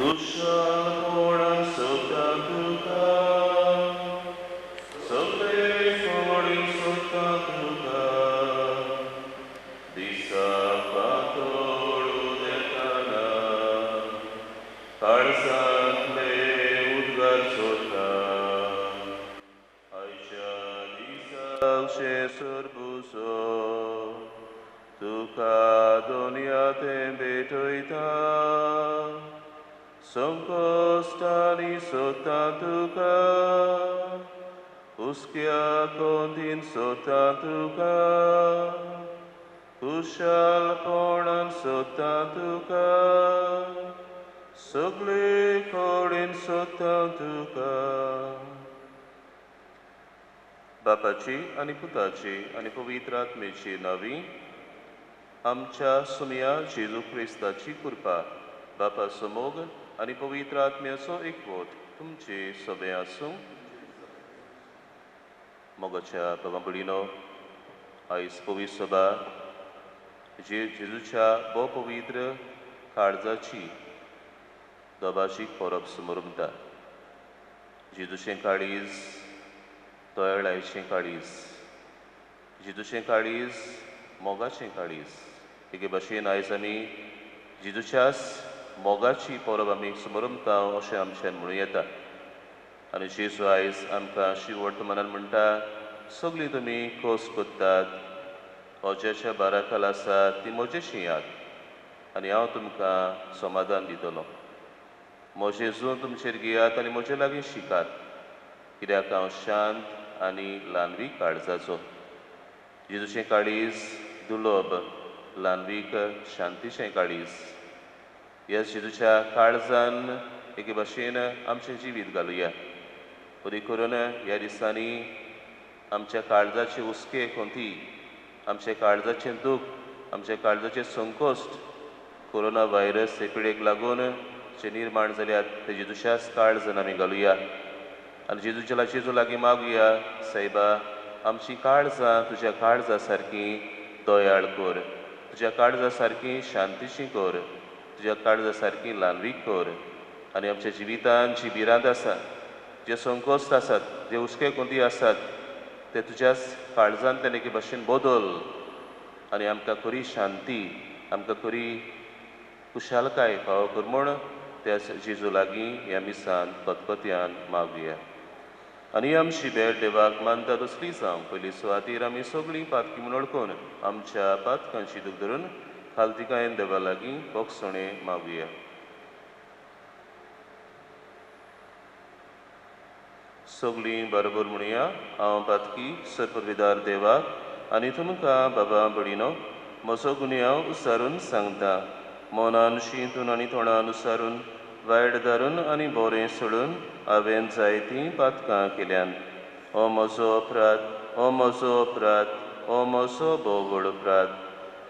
Kushal Sota Tuka, Sote Fori Sota Tuka, Disa Patoru Dekana, Karsak Le Udgar Sota, Aisha Disa She Surbuso, Tuka Donia Tembe Toita, Sonkostani Sotatuka, Uskia Kontin Sotatuka, Kushal Pornan Sotatuka, Sugli Korin Sotatuka. बापाची आणि पुताची आणि पवित्र आत्मेची नावी आमच्या सुमिया जेजू ख्रिस्ताची कृपा बापा समोग आणि पवित्र आत्म्याचो एकवट तुमचे सगळे आसूं. मोगाच्या बाबा भयणीनो, आयज पवित्र सभा जेजूच्या बो पवित्र काळजाची दोबाशीक परब समोरुमता. जेजूचें काळीज दोयाळायेचें काळीज, जेजूचें काळीज मोगाचें काळीज. एके भाशेन आयज आमी जेजूच्याच मोगाची परब आमी समोरुमता अशें आमच्यान म्हणूं येता. आनी जेजू आयज आमकां शिवर्तमानान म्हणटा, सगळीं तुमी खोस कोत्तात, ओज्याच्या बारा खाला आसात ती म्हजेशी याद आनी हांव तुमकां समाधान दितलों. म्हजें जून तुमचेर घेयात आनी म्हजे लागीं शिकात, कित्याक हांव शांत आनी ल्हानवीक काळजाचो. जेजूचें काळीज दुलोब, ल्हानवीक शांतीचें काळीज. ह्या जेजूच्या काळजान एके भाशेन आमचें जिवीत घालुया. बरी करून ह्या दिसांनी आमच्या काळजाचे हुस्के कोंती, आमच्या काळजाचें दूख, आमच्या काळजाचें संकोश्ट, कोरोना व्हायरस हे पिडेक लागून जे निर्माण जाल्यात ते जेजूच्याच काळजान आमी घालुया. आनी जेजू लागीं मागुया, सायबा आमची काळजां तुज्या काळजा सारकीं दोयाळ कर, तुज्या काळजा सारकीं शांतीची कर, तुज्या काळजा सारकीं ल्हानवीक कर. आनी आमच्या जिवितान जी भिरांत आसा, जे संकोश्ट आसात, जे हुस्के कोंती आसात, ते तुज्याच काळजांतल्यान एके भाशेन बदल आनी आमकां खरी शांती, आमकां खरी खुशालकाय फावो कर म्हूण त्या जेजू लागीं ह्या मिसान खतखत्यान मागुया. आनी आमची भेट देवाक मानता तसली जावं. पयली सुवातेर आमी सगळीं पातकी म्हूण ओळखून आमच्या पातकांची दूख धरून खालतिकायेन देवा लागीं बोगसणें मागुया. सगळीं बरोबर म्हणुया. हांव पातकी सर्पविदार देवाक आनी तुमकां बाबा भयणीनो, म्हजो गुन्यांव हांव उसारून सांगता. मनान, शिंतून आनी तोंडान उसारून, वायट धरून आनी बरें सोडून हांवें जायतीं पातकां केल्यान. हो म्हजो अपराध, हो म्हजो अपराध, हो म्हजो भोव व्हड अपराध.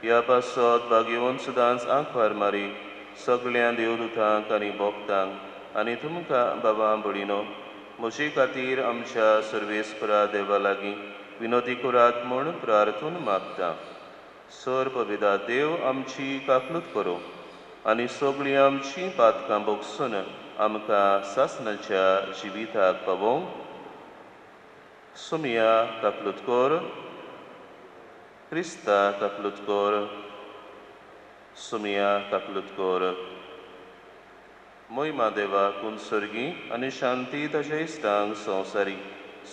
ह्या पासत भाग येवन सदांच आंखवार मारी सगळ्या देवदूतांक आनी भोगतांक आनी तुमकां बाबा भयणीनो, म्हजे खातीर आमच्या सर्वेस्परा देवा लागीं विनोदी करात म्हूण प्रार्थून मागता. सर्पविदा देव आमची काकलूत करूं आनी सगळीं आमचीं पातकां भोगसून आमकां सासणाच्या जिविताक पावोवंक. सुमिया काकलूत कर, क्रिस्ता काकलूत कर, सुमिया काकलूत कर. मोहिमा देवाक उंचसर्गी आनी शांती ताच्या इश्टांक संवसारी.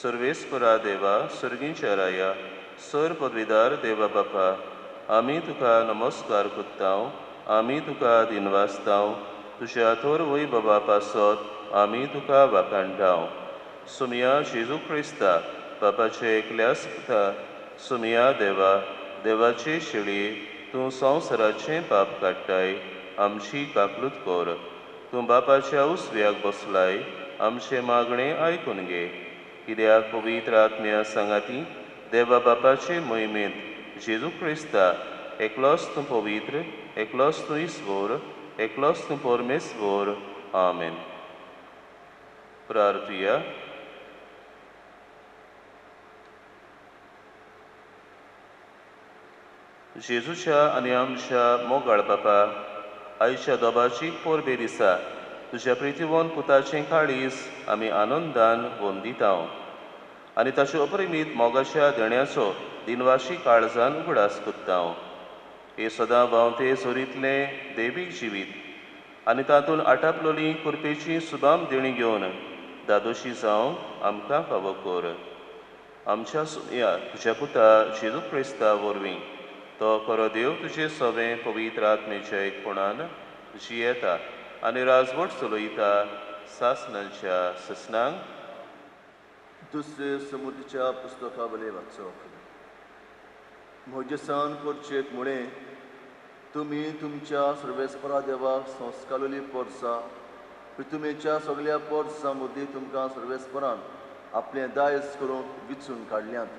सर्वेस्परा देवा, सर्गींच्या राया, सर पदवीदार देवा बापा, आमी तुका नमस्कार कोत्तांव, आमी तुका दिनवासतांव. तुज्या थोर वैभवा पासत आमी तुका वाखाणटांव. सुमिया जेजू ख्रिस्ता, बापाचे एकल्या सुता, सुमिया देवा, देवाचे शेळये, तूं संवसाराचें पाप काडटाय, आमची काकलूत कर. तूं बापाच्या उसव्याक बसलाय, आमचें मागणें आयकून घे. कित्याक पवित्र आत्म्या सांगाती देवा बापाचे मोहिमेंत जेजू ख्रिस्ता, एकलोच तूं पवित्र, एकलोच तूं इस्वोर, एकलोच तूं परमेस्वर. आमेन. प्रार्थुया. जेजूच्या आनी आमच्या मोगाळ बापा, आयच्या दोबाची पोरबे दिसा तुज्या प्रितीवोन पुताचें काळीज आमी आनंदान वंदिता आनी ताचे अप्रमीत मोगाच्या देण्याचो दिनवाशी काळजान उगडास कोत्ता हे सदां भावते सोरीतले दैवीक जिवीत आनी तातूंत आटापलोली कुर्पेची सुबाम देणी घेवन दादोशी जावं आमकां फावो कर आमच्या सुमया तुज्या पुता जेजू क्रिस्ता वरवीं तो खरो देव तुजें सवें पवित्र आत्मेच्या एकपणान जियेता आनी राजवट चलयता सासणांच्या ससनांक दुसरे समुद्रच्या पुस्तका वले वाचप म्हजेसान करचेक मुळे तुमी तुमच्या सर्वेस्परा देवाक संस्कारलेली पोरसां पृथ्वीच्या सगळ्या पोरसां मदीं तुमकां सर्वेस्परान आपलें दायज करून विचून काडल्यांत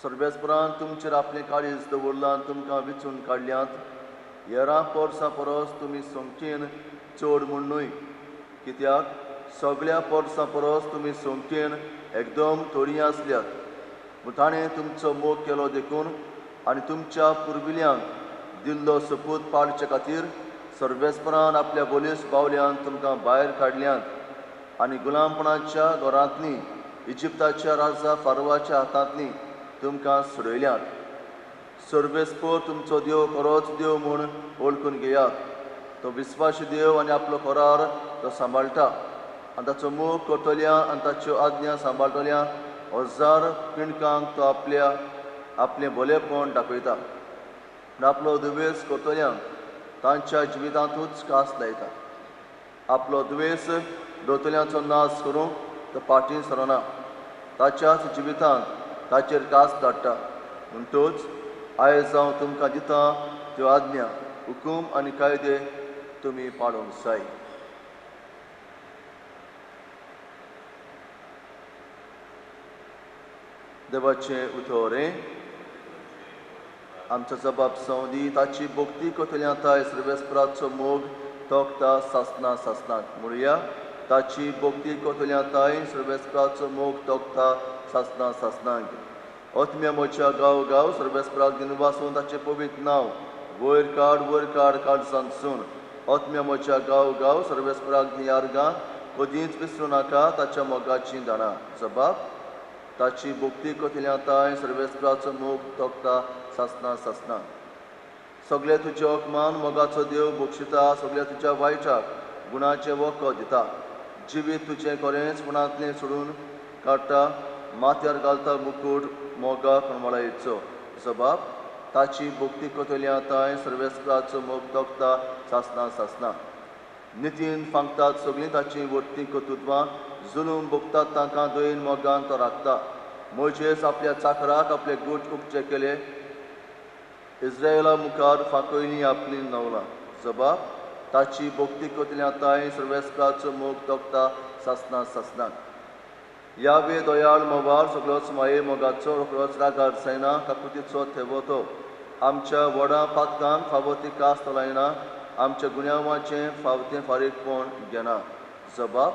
सर्वेस्परान तुमचेर आपलें काळीज दवरलां तुमकां विचून काडल्यांत हेरां पोरसां परस तुमी सोमतीन चड म्हूण न्हय कित्याक सगळ्या पोरसां परस तुमी सोमतीन एकदम थोडीं आसल्यात पूण ताणें तुमचो मोग केलो देखून आनी तुमच्या पुर्विल्यांक दिल्लो सपूत पाडचे खातीर सर्वेस्परान आपल्या बोलीस बावल्यांत तुमकां भायर काडल्यांत आनी गुलामपणाच्या घरांतली इजिप्ताच्या राजा फारवाच्या हातांतली तुमकां सोडयल्यात सर्वेस्पोर तुमचो देव खरोच देव म्हूण वळखून घेयात तो विस्वासी देव आनी आपलो करार तो सांबाळटा आनी ताचो मोग करतल्या आनी ताच्यो आज्ञा सांबाळटल्या हजार पिणकांक तो आपलें भलेपण दाखयता आनी आपलो दुवेस करतल्यांक तांच्या जिवितांतूच कास लायता आपलो दुवेस दोतोल्यांचो नाश करूंक तो फाटीं सरना ताच्याच जिवितांत ताचेर कास धाडटा म्हणटूच आयज हांव तुमकां दितां त्यो आज्ञा हुकूम आनी कायदे तुमी पाळूंक जाय देवाचें उतोरें आमचो जबाब संवदी ताची भोक्ती कोतल्या ताय सर्वेस्पराचो मोग तोखता सासना सासनाक म्हणुया ताची भोक्ती कोतल्या ताय सर्वेस्पराचो मोग तोखता सासना सासनाक ओतम्या मोच्या गांव गांव सर्वेस्पराक दिनवासून ताचें पवित्र नांव वयर काड काळजांतसून ओतम्या मोच्या गांव गांव सर्वेस्पराक दियारगां कधीच विसरूं नाका ताच्या मोगाचीं दाणां जबाब ताची भोक्ती कोतल्या ताय सर्वेस्पराचो मोग तोखता सासना सासना सगळे तुजे ओकमान मोगाचो देव बक्षिता सगळ्या तुज्या वायटाक गुणाचे वखद दिता जिवीत तुजें खरेंचपणांतलें सोडून काडटा माथ्यार घालता मुकूट मोगा कणमळायेचो जबाब ताची भोक्ती कोतल्या ताय सर्वेस्पराचो मोग तोखता सासना सासना नितीन फांकतात सगळीं ताची वर्ती कर्तुत्वां जुलूम भोगतात तांकां दोन मोगान तो राखता मोजेस आपल्या चाकराक आपले गोठ उक्ते केले इस्रायला मुखार फांकयलीं आपलीं नवलां जबाब ताची भोक्ती कोतल्या ताय सर्वेस्पराचो मोग तोखता सासना सासनाक यावे दोयाळ मोवार सगळोच माये मोगाचो रोखडोच रागार जायना काकुतीचो थेवतो आमच्या व्हडा पातकांक फावो ती कास्त लायना आमच्या गुन्यांवाचें फावतें फारीकपण घेना जबाब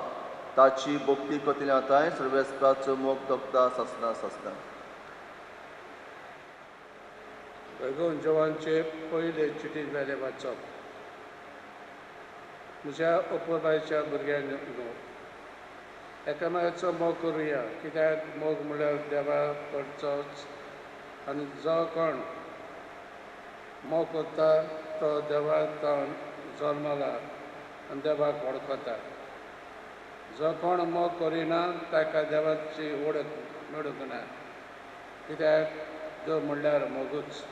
ताची भोक्ती कोतल्या ताय सर्वेस्पराचो मोग तोखता सासना सासना बेगून जवानचे पयले चिटी वेले वाचप म्हज्या उपोबायच्या भुरग्यांक न्हू एकामेकाचो मोग करुया कित्याक मोग म्हळ्यार देवा कडचोच आनी जो कोण मोग करता तो देवा जावन जल्मला आनी देवाक वळखता जो कोण मोग करिना ताका देवाची वळख मेळूंक ना कित्याक देव म्हणल्यार मोगूच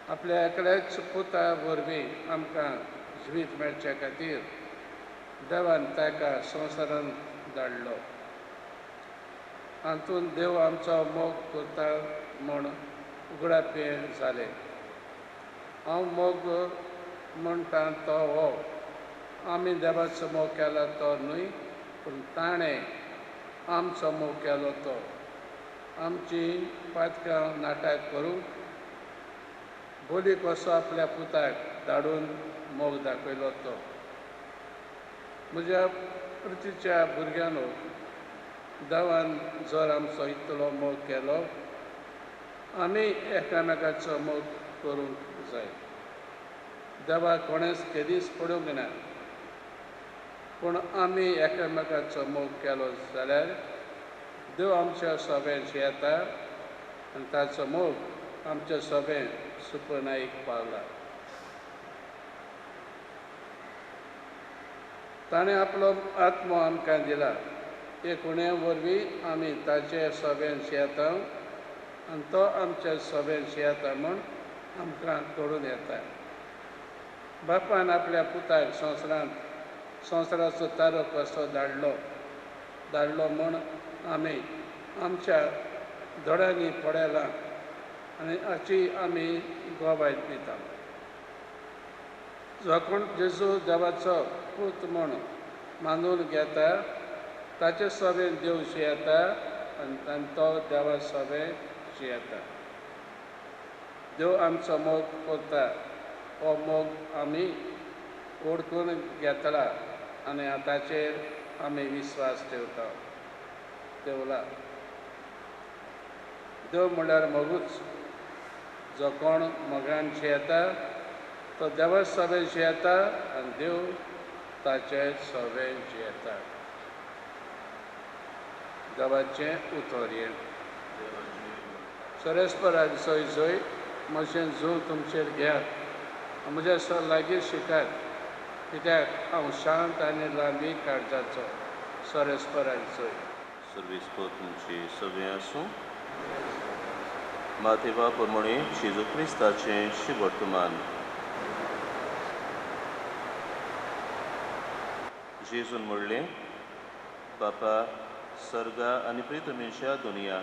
आपल्या एकल्याच पुता वरवीं आमकां जिवीत मेळचे खातीर देवान ताका संवसारान धाडलो हातून देव आमचो मोग करता म्हूण उगडापें जालें हांव मोग म्हणटा तो हो आमी देवाचो मोग केला तो न्हय पूण ताणें आमचो मोग केलो तो आमची पातकां नाटक करूंक बोली कसो आपल्या पुताक धाडून मोग दाखयलो तो म्हज्या पृथ्वीच्या भुरग्यांनो देवान जर आमचो इतलो मोग केलो आमी एकामेकाचो मोग करूंक जाय देवाक कोणेच केदीस पडूंक ना पूण आमी एकामेकाचो मोग केलो जाल्यार देव आमच्या सोबेत येता आनी ताचो मोग आमच्या सोबेत सुपनाईक पावला. ताणें आपलो आत्मो आमकां दिला. एक उण्या वरवीं आमी ताचे सोबेत येता आनी तो आमच्या सोबेत येता म्हूण आमकां कळून येता. बापान आपल्या पुताक संवसाराचो तारो कसो धाडलो म्हूण आमी आमच्या दोळ्यांनी पळयलां आनी हाची आमी गोवाय दिता. जो कोण जेजू देवाचो पूत म्हूण मानून घेता ताचे सोबेत देव येता आनी तो देवा सोबेत येता. देव आमचो मोग करता. हो मोग आमी ओळखून घेतला आनी ताचेर आमी विस्वास ठेवता. देवला देव म्हणल्यार मोगूच. जो कोण मोगान येता तो देवा सोबेत येता आनी देव ताचे सोबेत येता. देवाचें उतर हें सरेस्परान सोय जोय म्हजें जू तुमचेर घेयात म्हज्या लागीं शिकात कित्याक हांव शांत आनी लांबी काळजाचो. सरेस्परान सोय सर्वेस्पर तुमची सगळें आसूं. माथेवा प्रमाणे जेजू क्रिस्ताचें शिवर्तमान. जेजून म्हणलें, बापा, सर्गा आनी प्रितमेच्या दुनिया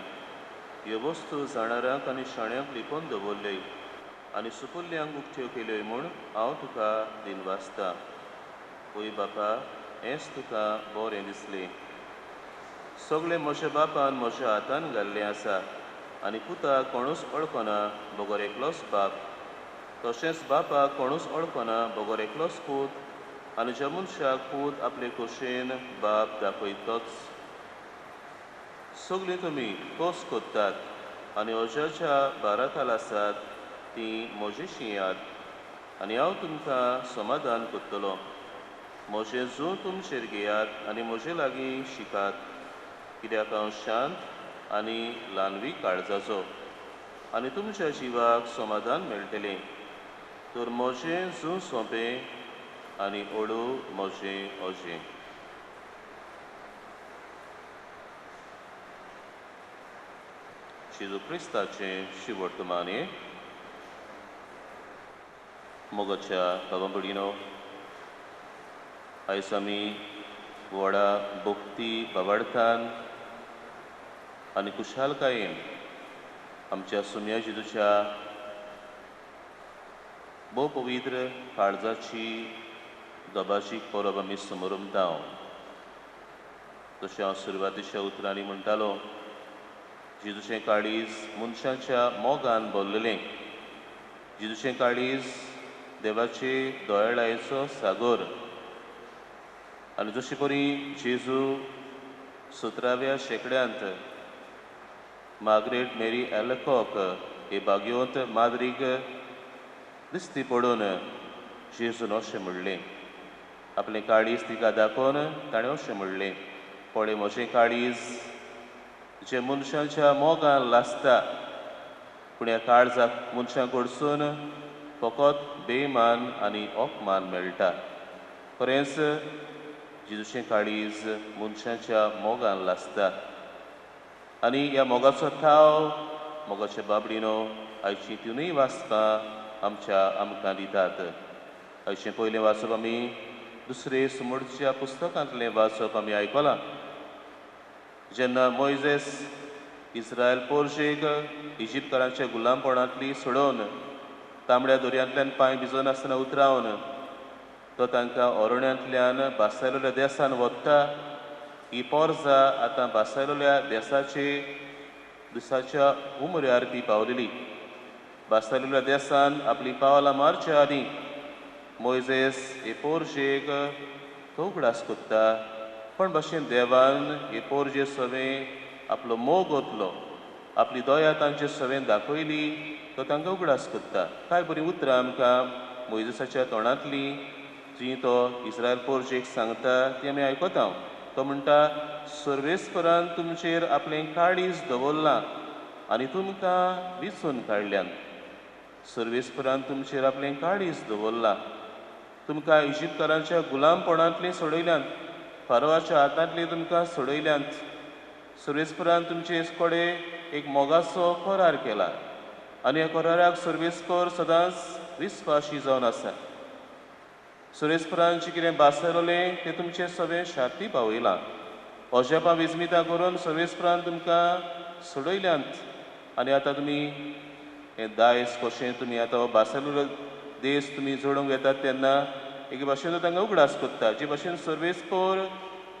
ह्यो वस्तू जाणारांक आनी शाण्यांक लिपोवन दवरल्योय आनी सुपुल्ल्यांक उक्त्यो केल्योय म्हूण हांव तुका दिनवासतां. वय बापा, हेंच तुका बरें दिसलें. सगळें म्हज्या बापान म्हज्या हातान घाल्लें आसा आनी पुताक कोणूच वळखना बगर एकलोच बाप. तशेंच बापाक कोणूच वळखना बगर एकलोच पूत आनी ज्या मनशाक पूत आपले खोशेन बाप दाखयतोच. सगळीं तुमी खोस कोत्तात आनी अजाच्या बाराखाल आसात ती म्हजीशी याद आनी हांव तुमकां समाधान कोत्तलों. म्हजें जू तुमचेर घेयात आनी म्हजे लागीं शिकात कित्याक हांव शांत आनी ल्हानवी काळजाचो आनी तुमच्या जिवाक समाधान मेळटलें. तर म्हजें जू सोंपें आनी ओडू म्हजें ओजें. जेजू क्रिस्ताचें शिवर्तमान. मोगाच्या भावां भयणीनो, आयज आमी व्हडा भक्ती भावार्थान आनी खुशालकायेन आमच्या सुम्या जेजूच्या भोव पवित्र काळजाची दोबाशीक परब आमी समोरुमता. जशें हांव सुरवातेच्या उतरांनी म्हणटालो, जेजूचें काळीज मनशाच्या मोगान भरलेलें. जेजूचें काळीज देवाचे दयाळायेचो सागर. आनी जशे परी जेजू 17व्या शेंकड्यांत मार्गरेट मेरी एलकॉक हे बागयोंत माद्रीक दिश्टी पडून जेजून अशें म्हणलें, आपलें काळीज तिका दाखोवन ताणें अशें म्हणलें, पळय म्हजें काळीज जे मनशांच्या मोगान लासता, पूण ह्या काळजाक मनशां कडसून फकत बेमान आनी अपमान मेळटा. खरेंच जेजूचें काळीज मनशांच्या मोगान लासता आनी ह्या मोगाचो थाव मोगाच्या बाबडीनो आयची तिनूय वाचपां आमकां दितात. आयचें पयलें वाचप आमी दुसरे समोरच्या पुस्तकांतलें वाचप आमी आयकलां. जेन्ना मोइजेस इस्रायल पोरशेक इजिप्तकारांच्या गुलामपणांतली सोडोवन तांबड्या दर्यांतल्यान पांय भिजोवन आसतना उतरावन तो तांकां अरण्यांतल्यान बासायलोल्या देसान वत्ता. ही पोरजां आतां बासायलोल्या दिसाच्या उमऱ्यार ती पावलेली. बासायलोल्या देसान आपली पावलां मारच्या आदीं मोइजेस हे पोरशेक तो उगडास कोत्ता. पण भाशेन देवान हे पोरजे सवें आपलो मोग ओतलो, आपली दया तांचे सवें दाखयली, तो तांकां उगडास कोत्ता. कांय बरीं उतरां आमकां मोइजेसाच्या तोंडांतलीं जी तो इस्रायल पोरजेक सांगता ती आमी आयकता. तो म्हणटा, सर्वेस्परान तुमचेर आपलें काळीज दवरलां आनी तुमकां विचून काडल्यान. सर्वेस्परान तुमचेर आपलें काळीज दवरलां. तुमकां इजिप्तकारांच्या गुलामपणांतली सोडयल्यान, फारोवाच्या हातांतली तुमकां सोडयल्यांत. सर्वेस्परान तुमचे इसकोडे एक मोगाचो करार केला आनी ह्या कराराक सर्वेस्पर सदांच विस्वाशी जावन आसा. सर्वेस्परान जें कितें बासयलोलें तें तुमचें सगळें शांती पावयलां. अजापां विजमितां करून सर्वेस्परान तुमकां सोडयल्यांत आनी आतां तुमी हें दायज कशें तुमी आतां हो बासयलोलो देश तुमी जोडूंक येतात तेन्ना एके भाशेन तांकां उगडास कोत्ता. जे भाशेन सर्वेस्पर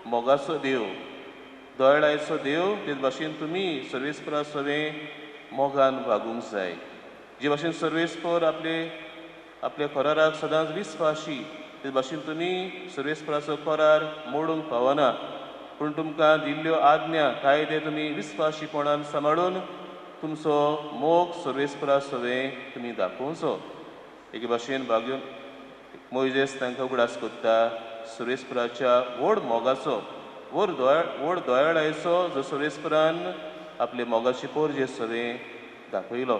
मोगाचो देव, दोळायचो देव, ते भाशेन तुमी सर्वेस्परा सगळें मोगान वागूंक जाय. जे भाशेन सर्वेस्पर आपल्या कराराक सदांच विस्वाशी, ते भाशेन तुमी सर्वेस्पराचो करार मोडूंक पावना. पूण तुमकां दिल्ल्यो आज्ञा कायदे तुमी विस्वाशीपणान सांबाळून तुमचो मोग सर्वेस्परा सगळें तुमी दाखोवचो. एके भाशेन भाग्यून मोइजेस तांकां उगडास कोत्ता सर्वेस्पराच्या व्हड मोगाचो, व्हड दोळायचो जो सर्वेस्परान आपले मोगाची पोरजे सगळें दाखयलो.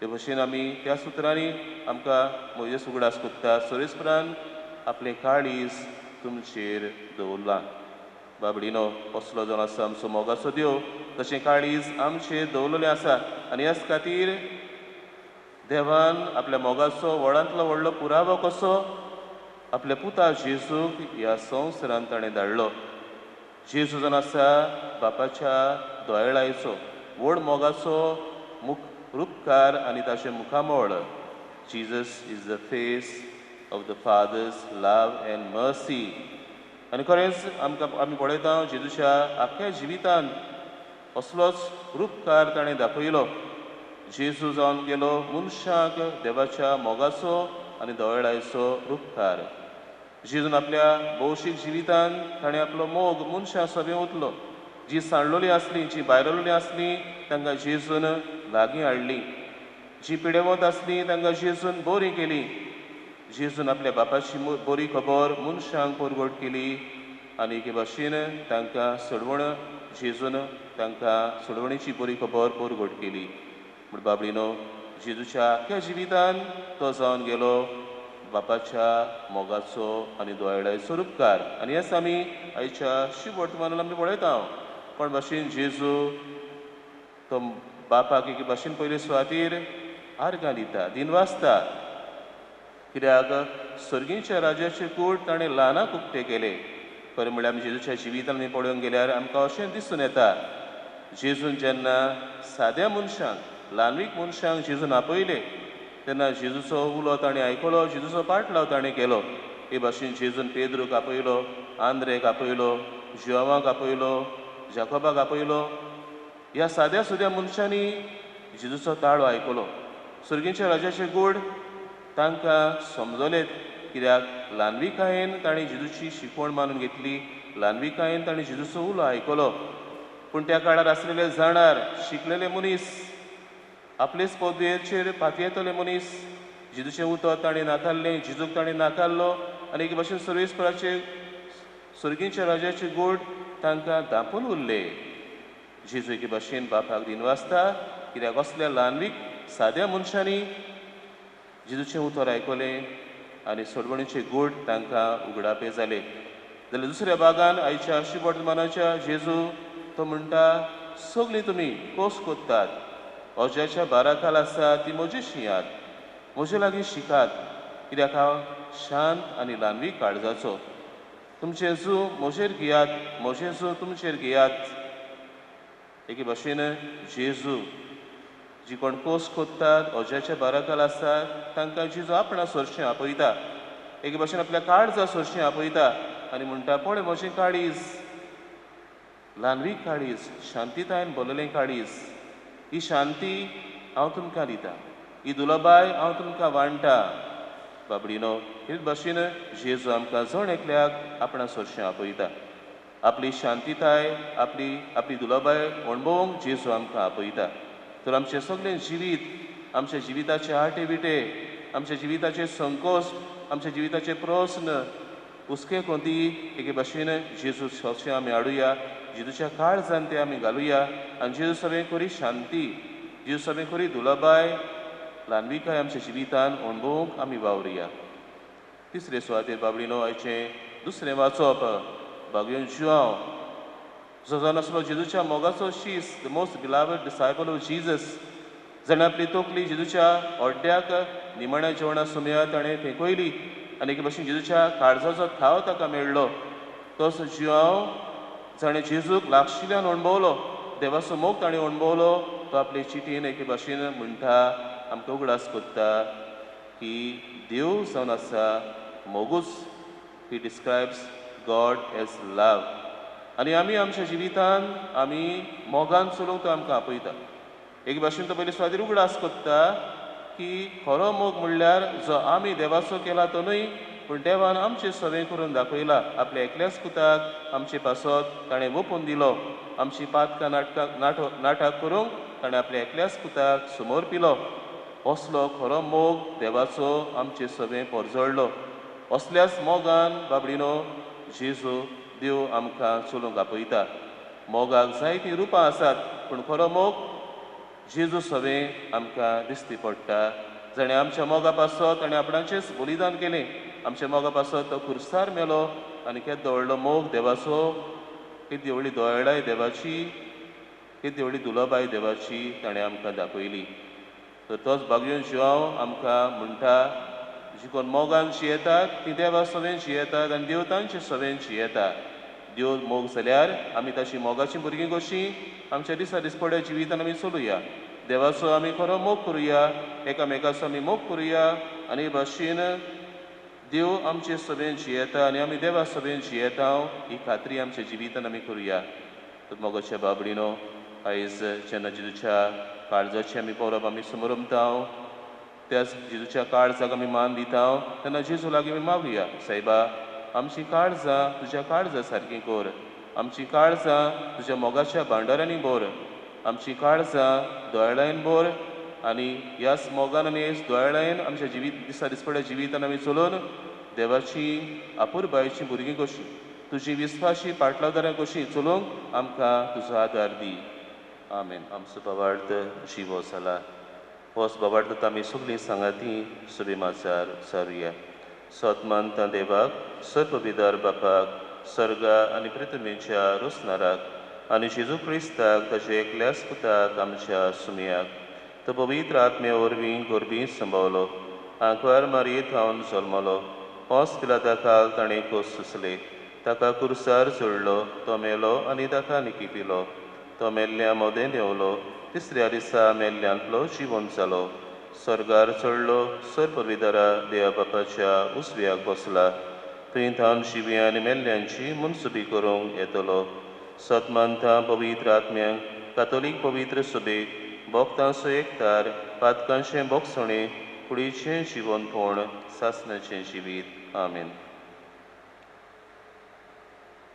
ते भाशेन आमी त्या सुत्रांनी आमकां मोइजेस उगडास कोत्ता, सर्वेस्परान आपलें काळीज तुमचेर दवरलां. बाबडीनो, कसलो जावन आसा आमचो मोगाचो देव, तशें काळीज आमचेर दवरलेलें आसा. आनी ह्याच खातीर देवान आपल्या मोगाचो व्हडांतलो व्हडलो पुरावो कसो आपल्या पुता जेजूक ह्या संवसारांत ताणें धाडलो. जेजू जावन आसा बापाच्या दोळायचो व्हड मोगाचो रूपकार आनी ताचें मुखामोळ. Jesus is the face of the Father's love and mercy. आनी खरेंच आमी पळयता जेजूच्या आख्या जिवितान असलोच रूपकार ताणें दाखयलो. जेजू जावन गेलो मनशाक देवाच्या मोगाचो आनी दोळायचो रूपकार. जेजून आपल्या भौशीक जिवितान ताणें आपलो मोग मनशां सगळें ओतलो. जी सांडलोलीं आसलीं, जी भायरलोलीं आसलीं, तांकां जेजून लागीं हाडलीं. जी पिडेवंत आसलीं तांकां जेजून बरी केली. जेजून आपल्या बापाची बरी खबर मनशांक परगट केली आनी एके भाशेन तांकां जेजून तांकां सोडवणेची बरी खबर परगट केली. म्हण बाबडीनो, जेजूच्या आख्या जिवितान तो जावन गेलो बापाच्या मोगाचो आनी दोळायचो रूपकार. आनी हेंच आमी आयच्या शुभ वर्तमानान आमी पळयता. कोण भाशेन जेजू तो बापाक एके भाशेन पयले सुवातेर आर्गां दिता, दिनवासता. कित्याक सर्गीच्या राजाचे कूड ताणें ल्हानाक उक्ते केले. खरें म्हळ्यार आमी जेजूच्या जिवितान आमी पळोवंक गेल्यार आमकां अशें दिसून येता, जेजून जेन्ना साद्या मनशांक, ल्हानवीक मनशांक जेजून आपयले तेन्ना जेजूचो उलो ताणें आयकलो, जेजूचो पाटलाव ताणें केलो. हे भाशेन जेजून पेद्रूक आपयलो, आंद्रेक आपयलो, जोवांक आपयलो, जाकोबाक आपयलो. ह्या साद्या सुद्या मनशांनी जेजूचो ताळो आयकलो. सर्गीच्या राजाचे गूड तांकां समजलें, कित्याक ल्हानविकायेन ताणें जेजूची शिकवण मानून घेतली, ल्हानविकायेन ताणें जेजूचो उलो आयकलो. पूण त्या काळार आसलेले जाणार, शिकलेले मनीस, आपलेच पदवेचेर पातयेतले मनीस, जेजूचें उतर ताणें नाकारलें, जेजूक ताणें नाकारलो आनी एके भाशेन सर्वेस्पराचे सर्गीच्या राजाचे गूड तांकां धांपून उरले. जेजू एके भाशेन बापाक दिनवासता, कित्याक असल्या ल्हानवीक साद्या मनशांनी जेजूचें उतर आयकलें आनी सोडवणीचे गूड तांकां उगडापे जाले. जाल्यार दुसऱ्या भागान आयच्या शुभ वर्तमानाच्या जेजू तो म्हणटा, सगलीं तुमी कोस कोत्तात, अजाच्या बाराखाल आसा ती म्हजीशी याद, म्हजे लागीं शिकात, कित्याक हांव शांत आनी ल्हानवीक काळजाचो. तुमचें जू म्हजेर घेयात, म्हजें जू तुमचेर घेयात. एके भाशेन जेजू जी कोण कोस कोत्तात, अजाच्या बाराखाल आसात, तांकां जेजू आपणा सोरशें आपयता. एके भाशेन आपल्या काळजा सोरशें आपयता आनी म्हणटा, पळय म्हजें काळीज, ल्हानवीक काळीज, शांतीतायेन भरलेलें काळीज. ही शांती हांव तुमकां दितां, ही दुलाबाय हांव तुमकां वांडटा. बाबडीनो, हेच भाशेन जेजू आमकां जण एकल्याक आपणा सोरशें आपयता. आपली शांतीताय, आपली दुलाबाय अणभवूंक जेजू आमकां आपयता. तर आमचें सगळें जिवीत, आमच्या जिविताचे आटे बिटे, आमच्या जिविताचे संकोच आमच्या जिविताचे प्रस्न हुस्के कोंती एके भाशेन जेजू सोंशे आमी हाडुया, जेजूच्या काळजान ते आमी घालुया आनी जेजू सगळें करी शांती, जेजू सगळें करी दुलाबाय ल्हानविकाय आमच्या जिवितान अणभवूंक आमी वावरुया. तिसरे सुवातेर बाबडीनो आयचें दुसरें वाचप भागयोन जुआंव जो जावन आसलो जेजूच्या मोगाचो शीस, the most बिलावड disciple of Jesus. जाणें आपली तोकली जेजूच्या ओड्ड्याक निमाण्या जेवणा सुमयार ताणें फेकयली आनी एके भाशेन जेजूच्या काळजाचो थाव ताका मेळ्ळो. तोच जुआंव जाणें जेजूक लागशिल्ल्यान अणभवलो, देवाचो मोग ताणें अणभवलो, तो आपले चिटीन एके भाशेन म्हणटा, आमकां उगडास कोत्ता की देव जावन आसा मोगूच. ही डिस्क्रायब्स गॉड एज लव. आनी आमी आमच्या जिवितान आमी मोगान चलोवंक तो आमकां आपयता. एक भाशेन तो पयलीं सुवातेर उगडास कोत्ता की खरो मोग म्हणल्यार जो आमी देवाचो केला तो न्हय, पूण देवान आमचें सवें करून दाखयला. आपल्या एकल्याच पुताक आमचे पासत ताणें ओपून दिलो. आमची पातकां नाटक करूंक ताणें आपल्या एकल्याच पुताक समोर पिलो. असलो खरो मोग देवाचो आमचे सवें परजळ्ळो. असल्याच मोगान बाबडीनो जेजू देव आमकां चलोवंक आपयता. मोगाक जायतीं रुपां आसात, पूण खरो मोग जेजू सवें आमकां दिश्टी पडटा. जाणें आमच्या मोगा पासत ताणें आपणाचेंच बलिदान केलें. आमच्या मोगा पासत तो खुर्सार मेलो आनी केदो व्हडलो मोग देवाचो, केदी व्हडली दोळाय देवाची, केदी व्हडली दुलाबाय देवाची ताणें आमकां दाखयली. तर तोच भागयोन जुआंव आमकां म्हणटा, जी कोण मोगान जियेतात ती देवा सवें जियेतात आनी देव तांचे सवें जियेता. देव मोग जाल्यार आमी ताची मोगाची भुरगीं कशीं आमच्या दिसा दिसपट्या जिवितान आमी चलुया. देवाचो आमी खरो मोग करुया, एकामेकाचो आमी मोग करुया आनी भाशेन देव आमचे सवें जियेता आनी आमी देवा सवें जियेता ही खात्री आमच्या जिवितान आमी करुया. मोगाच्या बाबडीनो आयज जेन्ना जेजूच्या काळजाची आमी परब आमी समरमता, त्याच जेजूच्या काळजाक आमी मान दिता, तेन्ना जेजू लागीं आमी मागुया, सायबा आमची काळजां तुज्या काळजा सारकीं कर, आमची काळजां तुज्या मोगाच्या भांडारांनी भर, आमची काळजां दोळ्यान भर आनी ह्याच मोगान आनी ह्याच दोळ्यान आमच्या दिसा दिसपट्या जिवितान आमी चलोवन देवाची आपुरबायेची भुरगीं कशीं, तुजी विस्वाशी पाटलादारां कशीं चलोवंक आमकां तुजो आदार दी. आमेन. आमचो बाबार्थ जिवो जाला. होच बाबार्थ आमी सगळीं सांगाती सुबे माचार सारुया. सतमंत देवाक, सर्वपिदार बापाक, सर्गा आनी पृथ्वीच्या रोसनाराक आनी जेजू क्रिस्ताक ताचे एकल्याच पुताक आमच्या सुमयाक तो पवित्र आत्मे वरवीं गोरबी संभवलो, आंकवार मारयेंत हावन जल्मलो, होच पिलाता काल ताणें कोस सुसले, ताका कुर्सार चडलो, तो मेलो आनी ताका निकिपिलो, तो मेल्ल्या मोदें देंवलो, तिसऱ्या दिसा मेल्ल्यांतलो जिवंत जालो, स्वर्गार चडलो, सर्वपिदारा देवा बापाच्या उजव्याक बसला, थंय थावन जिव्यां आनी मेल्ल्यांची मुनसुबी करूंक येतलो. सतमंता पवित्र आत्म्यांक, कातोलीक पवित्र सुबेक, भोगतांचो एकतार, पातकांचें भोगसणें, कुडीचें जिवंतपण, सासणाचें जिवीत. आमेन.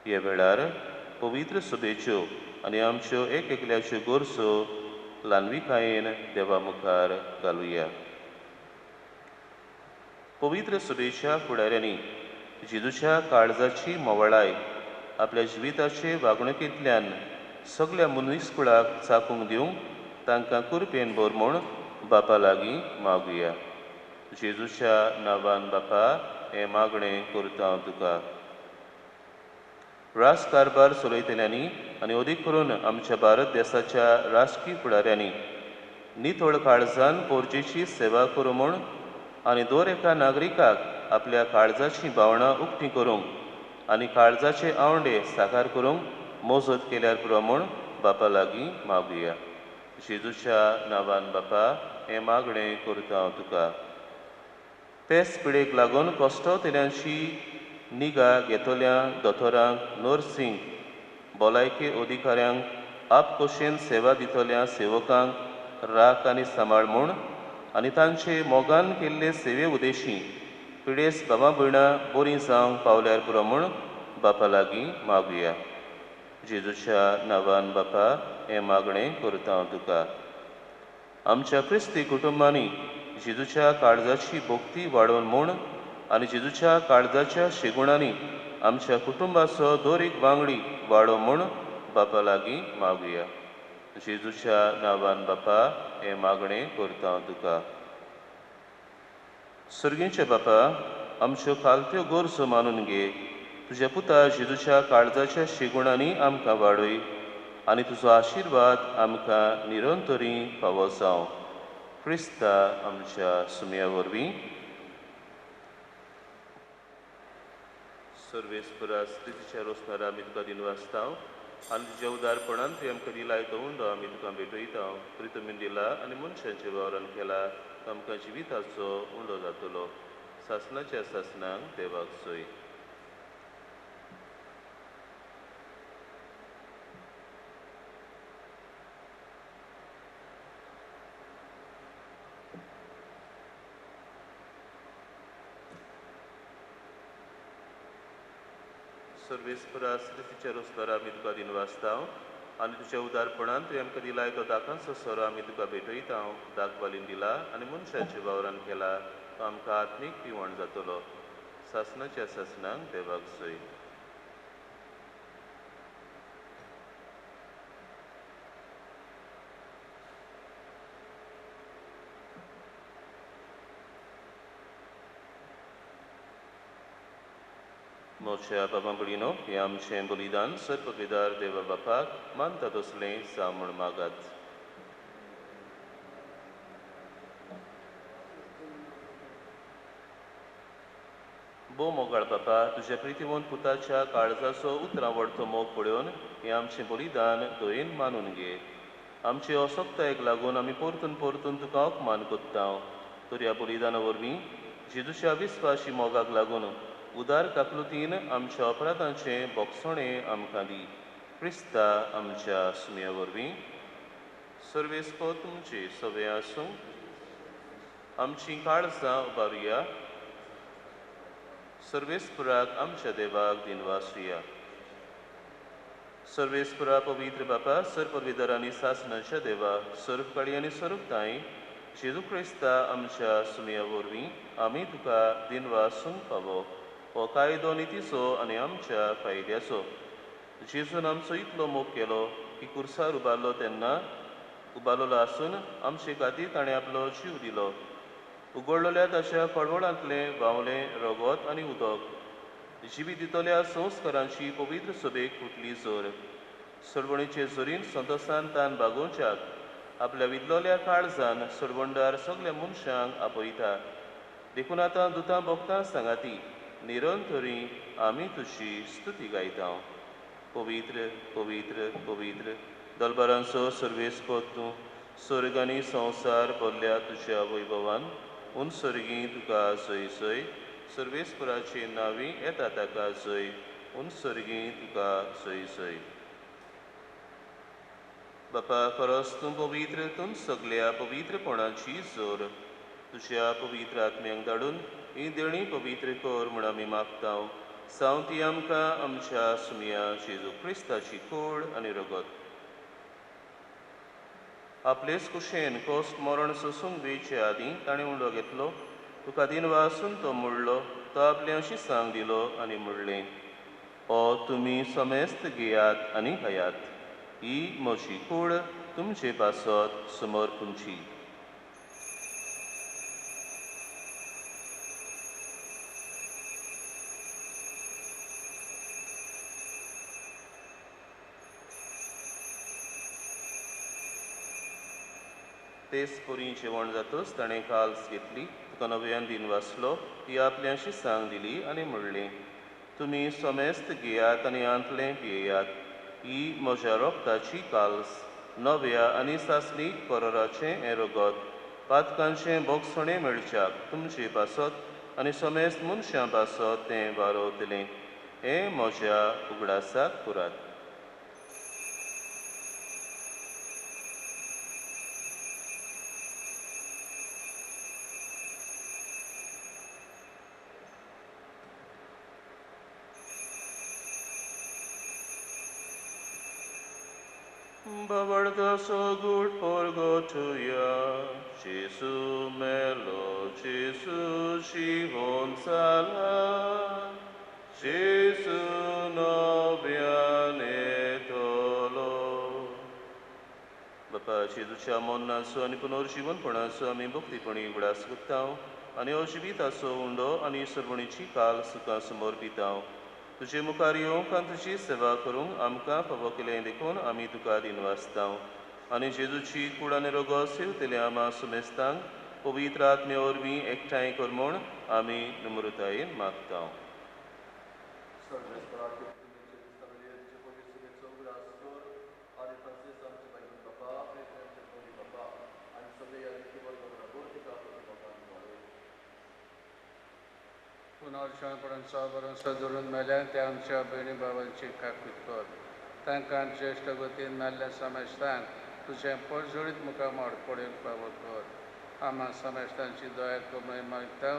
ह्या वेळार पवित्र सुबेच्यो आनी आमच्यो एक एकल्याच्यो गोरजो ल्हानविकायेन देवा मुखार घालुया. पवित्र सुबेच्या फुडाऱ्यांनी जेजूच्या काळजाची मोवाळाय आपल्या जिविताचे वागणुकेंतल्यान सगळ्या मनीसकुळाक चाकूंक दिवंक तांकां कुरपेन भर म्हूण बापा लागीं मागुया. जेजूच्या नांवान बापा हें मागणें करता हांव तुका. राजकारबार चलयतल्यांनी आनी अदीक करून आमच्या भारत देशाच्या राजकीय फुडाऱ्यांनी नितळ काळजान पोरजेची सेवा करूं म्हूण आनी दर एका नागरिकाक आपल्या काळजाची भावना उक्ती करूंक आनी काळजाचे आवंडे साकार करूंक मोजत केल्यार पुरो म्हूण बापा लागीं मागुया. जेजूच्या नांवान बापा हें मागणें करता हांव तुका. पेस पिडेक लागून कश्टवतल्यांची निगा घेतल्या दोतोरांक, नर्सिंक, भलायकी अधिकाऱ्यांक, आपकोशेन सेवा दितल्या सेवकांक राख आनी सांबाळ म्हूण आनी तांचे मोगान केल्ले सेवे उदेशी पिडेस भावां भयणां बरीं जावंक पावल्यार पुरो म्हूण बापा लागीं मागुया. जेजूच्या नांवान बापा हें मागणें करता हांव तुका. आमच्या क्रिस्ती कुटुंबांनी जेजूच्या काळजाची भोक्ती वाडोवन म्हूण आनी जेजूच्या काळजाच्या शेगुणांनी आमच्या कुटुंबाचो दर एक वांगडी वाडो म्हूण बापा लागीं मागुया. जेजूच्या नांवान बापा हें मागणें करता हांव तुका. सर्गीचे बापा, आमच्यो खालत्यो गरजो मानून घे. तुज्या पुता जेजूच्या काळजाच्या शेगुणांनी आमकां वाडय आनी तुजो आशिर्वाद आमकां निरंतरी फावो जावं. क्रिस्ता आमच्या सुमया वरवीं. सर्वेस्परा स्थितीच्या रोसनारा आमी तुका दिनवासता आनी तुज्या उदारपणान तुवें आमकां दिलाय तो उंडो आमी तुका भेटयता. प्रितुमीन दिला आनी मनशांच्या वावरान केला आमकां जिविताचो उंडो जातलो. सासणाच्या सासणांक देवाक सोय. सर्वेस्परा स्थितीच्या रोसनारा आमी तुका दिनवासता आनी तुज्या उदारपणान तुवें आमकां दिलाय तो दाकांचो सोरो आमी तुका भेटयता. दाक बालीन दिला आनी मनशांच्या वावरान केला तो आमकां आत्मीक पिवण जातलो. सासणाच्या सासणांक देवाक सोय. मोच्या बाबांकडीनो हें आमचें बलिदान सर्पविदार देवा बापाक मानता तसलें जावं म्हूण मागात. बो मोगाळ बापा, तुज्या प्रितीवंत पुताच्या काळजाचो उतरां व्हडतो मोग पळोवन हें आमचें बलिदान दयेन मानून घे. आमचे असोक्तायेक लागून आमी परतून परतून तुका अपमान कोत्ता. तर ह्या बलिदाना वरवीं जेजूच्या विस्वासी मोगाक लागून उदार काकलुतीन आमच्या अपराधांचें बोगसणें आमकां दी. क्रिस्ता आमच्या सुमया वरवीं. सर्वेस्पो तुमची सवय आसूं. आमचीं काळजां उबारुया. सर्वेस्पराक आमच्या देवाक दिनवासुया. सर्वेस्परा पवित्र बापा, सर्पविदार आनी सासणाच्या देवा, सर्वकाळी आनी सर्वताय जेजू क्रिस्ता आमच्या सुमया वरवीं आमी तुका दिनवासूंक फावो. हो कायदो नितीचो आनी आमच्या फायद्याचो. जेजून आमचो इतलो मोग केलो की कुर्सार उबालोलो आसून आमचे खातीर ताणें आपलो जीव दिलो. उगडलेल्या ताच्या कळवळांतलें वावलें रगत आनी उदक जिवीत दितल्या संस्कारांची पवित्र सभेक फुटली जोर. सडवणीचे जोरीन संतोसान तान बागोवच्याक आपल्या विदलोल्या काळजान सडवणदार सगल्या मनशांक आपयता. देखून आतां दुतां भोगतां सांगाती निरंतरी आमी तुजी स्तुती गायता. पवित्र पवित्र पवित्र दलबारांचो सर्वेस्पो तूं, स्वर्ग आनी संवसार भरल्या तुज्या वैभवान. उंचसर्गी तुका जय जय. सर्वेस्पराचे नांवी येता ताका जय. उंचसर्गी तुका जय जय. बापा, खरोच तूं पवित्र, तूं सगल्या पवित्रपणाची जोर. तुज्या पवित्र आत्म्यांक धाडून ही देणी पवित्र कर म्हूण आमी मागता. जावं ती आमकां आमच्या सुमया जेजू क्रिस्ताची कूड आनी रगत. आपलेच कुशेन कोस्ट मरण सोसूंक बेचे आदीं ताणें उंडो घेतलो. तुका दिनवासून तो मुडलो. तो आपल्या शिसांक दिलो आनी मुडलें, हो तुमी समेस्त घेयात आनी खायात. ही म्हजी कूड तुमचे पासत समोर तुमची. तेच पोरी जेवण जातच ताणें काल्स घेतली. तुका नव्यान दिन वाचलो. ती आपल्या शिसांक दिली आनी म्हणलें, तुमी समेस्त घेयात आनी आंतलें पियेयात. ही म्हज्या रोगताची काल्स, नव्या आनी सासणीक कराराचें हें रगत. पातकांचें बोगसणें मेळच्याक तुमचे पासत आनी समेस्त मनशां पासत तें वारोवतलें. हें म्हज्या उगडासाक करात. Babardaso good porgotuya, Jesu melo, Jesu shihon sala, Jesu nobiane tolo. Bapa Jesuच्या मोन्नाचो आनी पुनर्जीवनपणाचो आमी भक्तीपणी उगडास करतां आनी अजिविताचो उंडो आनी सर्वणीची काल सुखां समोर पितां. तुजे मुखार येवंक आनी तुजी सेवा करूंक आमकां फावो केलें देखून आमी तुका दिनवासतां आनी जेजूची कूड आनी रोगो सेवतले आमा सुमेस्तांक पवित्र आत्मे वरवीं एकठांय कर म्हूण आमी नम्रतायेन मागतां. पुनर्जीवनपणांचो बरोसो धरून मेल्यार ते आमच्या भयणी भावांची काकूट कर. तांकां ज्येश्ठ गतीन मेल्ल्या समेस्तांक तुजें पळजोडीत मुखार मोडपडीक फावो कर. आमा समेस्तांची दया कमय मागतां.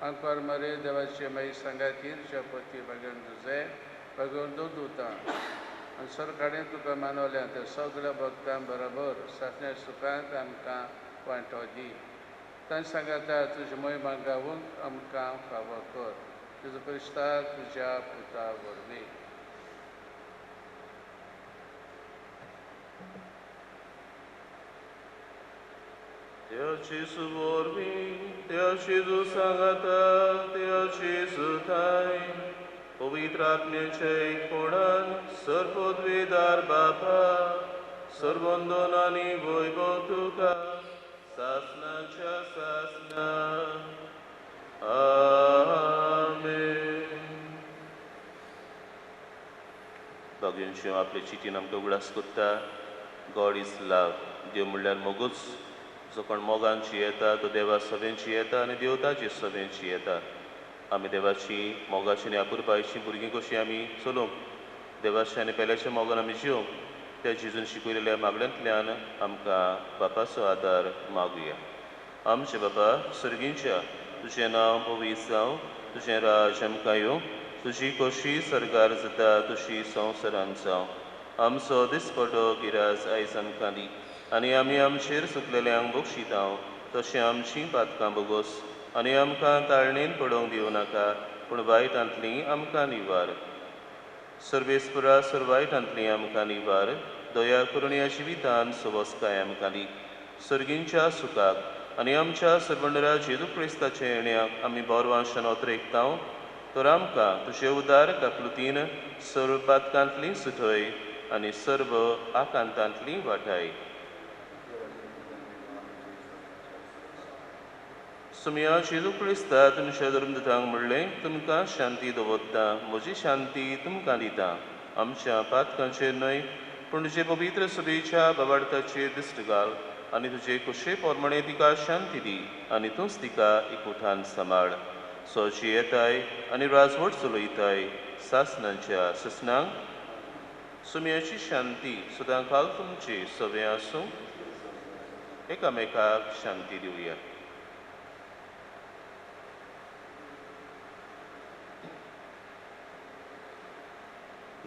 अंकर मरे देवाची माई सांगातीर जपती भगवन तुजे भगवन दोतां आनी सरकाडीन तुका मानवल्या त्या सगळ्या भक्तां बरोबर सासण्या सुखांत आमकां वांटो दी. तांचे सांगाता तुजे मोहिमा गावूंक आमकां फावो कर. तुजो क्रिस्ता तुज्या पुता वरवीं. Teo Jesu वरवीं, Teo Jesu सांगाता, Teo Jesu थाय, पवित्र आत्म्याचे एकपणान सर्वोद्वेदार बापा, सर्वंदोन आनी वैभव तुका सासनाच्या सासना. आमेन. भगवंशी आपले चिटीन आमकां उगडास कोत्ता. गॉड इज लव. देव म्हणल्यार मोगूच. जो कोण मोगांची येता तो देवा सभेंची येता आनी देव ताचे सभेंची येता. आमी देवाची मोगाची आनी आपुरबायेची भुरगीं कशीं आमी चलोवंक देवाच्या आनी पेल्याच्या मोगान आमी जिवंक त्या जेजून शिकयलेल्या मागण्यांतल्यान आमकां बापाचो आदार मागुया. आमचे बापा सर्गींच्या तुजें नांव पवित्र जावं. तुजें राज आमकां येवं. तुजी खोशी सरकार जाता तशी संवसारांत जावं. आमचो दिसपटो गिरास आयज आमकां दी आनी आमी आमचेर चुकलेल्यांक बक्षितांव तशें आमचीं पातकां बोगोस आनी आमकां ताळणेन पडोवंक दिवं नाका पूण वायटांतलीं आमकां निवार. सर्वेस्परा सर्वायटांतलीं आमकां निवार. दया करून ह्या जिवितान सवस्काय आमकां दी. सर्गींच्या सुखाक आनी आमच्या सर्वंडरा जेजू क्रिस्ताच्या येण्याक आमी बोरवांशान ओतरेकतांव तर आमकां तुजे उदार काकलुतीन सर्व पातकांतलीं सुटय आनी सर्व आकांतांतलीं वाटाय. सुमया जेजू क्रिस्ता तुमच्या धर्मदूतांक म्हणलें तुमकां शांती दवरता म्हजी शांती तुमकां दिता. आमच्या पातकांचेर न्हय पूण तुजे पवित्र सभेच्या बाबार्थाचेर दिश्ट घाल आनी तुजे कुशे पोरमणे तिका शांती दी आनी तूंच तिका एकवटान सांबाळ. सोची येताय आनी राजवट चलयताय सासनांच्या ससनांक. सुमयाची शांती सदांकाल तुमची सवे आसूं. एकामेकाक शांती दिवया.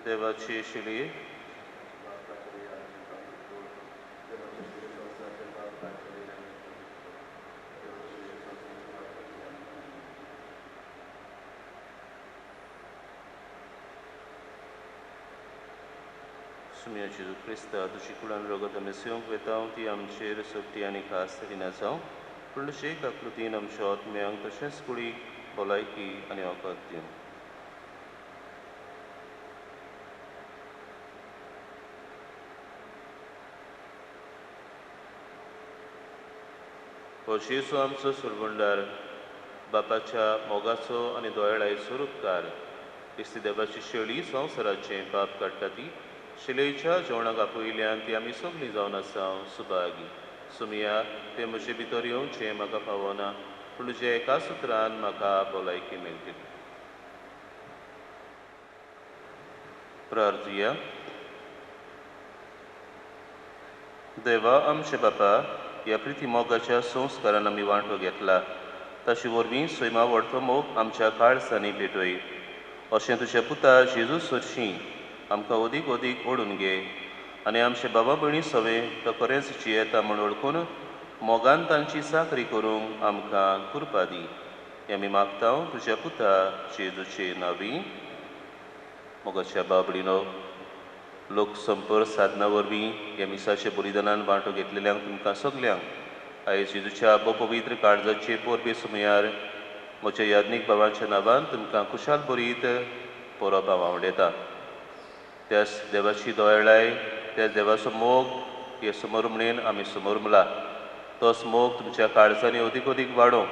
देवाची शिली सुमया जेजू क्रिस्ता तुजी कुळान रोगत आमी सेवंक वेतांव ती आमचेर सोबती आनी खास तरेन जावं पूण तुजे काकृतीन आमच्या आत्म्यांक तशेंच कुडीक भलायकी आनी वखद दिवं. हो जेजू आमचो सुरवंडार बापाच्या मोगाचो आनी दोळायेचो उपकार. क्रिस्ती देवाची शेळी संवसाराचें पाप काडटा ती शिलेच्या जेवणाक आपयल्यान ती आमी सगळीं जावन आसा सुभागी. सुमया ते म्हजे भितर येवचें म्हाका फावना पूण तुजे एका सुत्रान म्हाका भलायकी मेळटली. प्रार्थुया. देवा आमचे बापा ह्या प्रिती मोगाच्या संस्कारान आमी वांटो घेतला ताचे वरवीं सैमा व्हडतो मोग आमच्या काळजांनी भेटय. अशें तुज्या पुता जेजू सरशीं आमकां अदीक अदीक ओडून घे आनी आमचे बाबा भयणी सवे तो खरेंच जियेता म्हूण ओळखून मोगान तांची साखरी करूंक आमकां कृपा दी. हें आमी मागता तुज्या पुता जेजूचे नांवी. मोगाच्या बाबडीनो, लोक संपर्क साधना वरवीं ह्या मिसाच्या बलिदानान वांटो घेतलेल्यांक तुमकां सगल्यांक आयज जेजूच्या पवित्र काळजाचे पोरबे सुमयार म्हज्या याज्ञीक भावांच्या नांवान तुमकां कुशाल बरीत परब हांव आवडयता. त्याच देवाची दोळाय, त्याच देवाचो मोग हे समोर म्हणून आमी समोर म्हणला. तोच मोग तुमच्या काळजांनी अदीक अदीक वाडो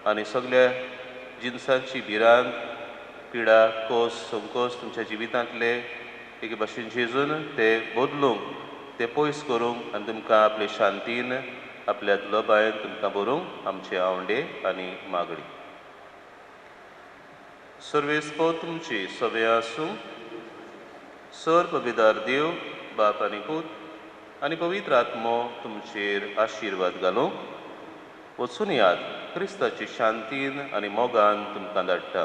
आनी सगळ्या जिन्सांची भिरांत, पिडा, खोस, संकोच तुमच्या जिवितांतले एके भाशेन जेजून ते बदलूंक, ते पयस करूंक आनी तुमकां आपले शांतीन, आपल्या दुलबायेन तुमकां भरूंक आमचे आवंडे आनी मागणी. सर्वेस्पो तुमची सवे आसूं. सर पवित्र देव, बाप आनी पूत आनी पवित्र आत्मो तुमचेर आशिर्वाद घालूं. वचून याद क्रिस्ताची शांतीन आनी मोगान तुमकां धाडटा.